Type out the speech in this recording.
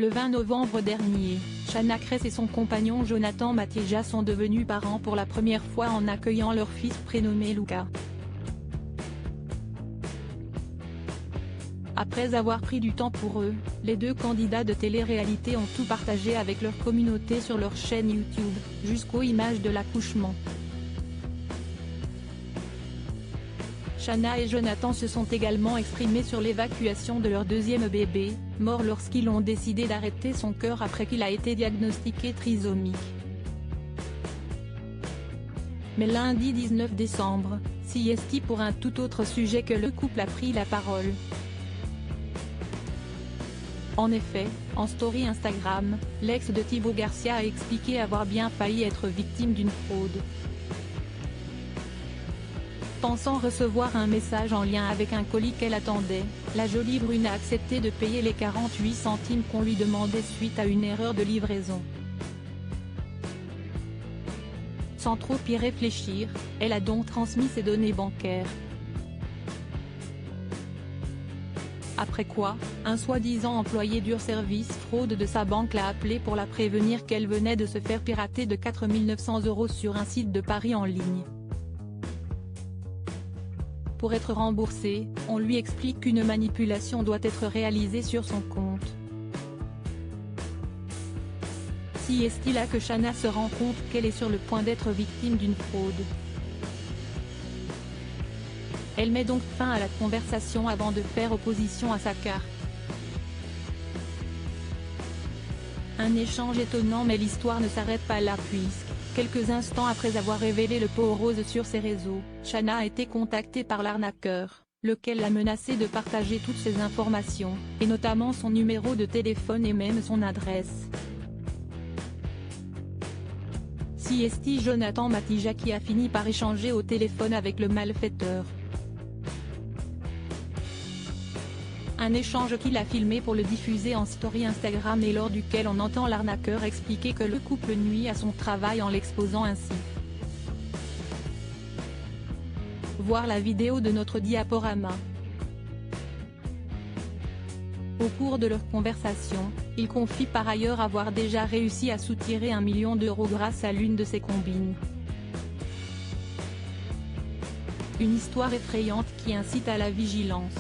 Le 20 novembre dernier, Shanna Kress et son compagnon Jonathan Matija sont devenus parents pour la première fois en accueillant leur fils prénommé Luca. Après avoir pris du temps pour eux, les deux candidats de télé-réalité ont tout partagé avec leur communauté sur leur chaîne YouTube, jusqu'aux images de l'accouchement. Shanna et Jonathan se sont également exprimés sur l'évacuation de leur deuxième bébé, mort lorsqu'ils ont décidé d'arrêter son cœur après qu'il a été diagnostiqué trisomique. Mais lundi 19 décembre, CST pour un tout autre sujet que le couple a pris la parole. En effet, en story Instagram, l'ex de Thibaut Garcia a expliqué avoir bien failli être victime d'une fraude. Pensant recevoir un message en lien avec un colis qu'elle attendait, la jolie brune a accepté de payer les 48 centimes qu'on lui demandait suite à une erreur de livraison. Sans trop y réfléchir, elle a donc transmis ses données bancaires. Après quoi, un soi-disant employé du service fraude de sa banque l'a appelée pour la prévenir qu'elle venait de se faire pirater de 4 900 € sur un site de paris en ligne. Pour être remboursé, on lui explique qu'une manipulation doit être réalisée sur son compte. Si est-il là que Shanna se rend compte qu'elle est sur le point d'être victime d'une fraude. Elle met donc fin à la conversation avant de faire opposition à sa carte. Un échange étonnant, mais l'histoire ne s'arrête pas là puisque, quelques instants après avoir révélé le pot rose sur ses réseaux, Shanna a été contactée par l'arnaqueur, lequel l'a menacée de partager toutes ses informations, et notamment son numéro de téléphone et même son adresse. CST Jonathan Matija qui a fini par échanger au téléphone avec le malfaiteur. Un échange qu'il a filmé pour le diffuser en story Instagram et lors duquel on entend l'arnaqueur expliquer que le couple nuit à son travail en l'exposant ainsi. Voir la vidéo de notre diaporama. Au cours de leur conversation, il confie par ailleurs avoir déjà réussi à soutirer 1 million d'euros grâce à l'une de ses combines. Une histoire effrayante qui incite à la vigilance.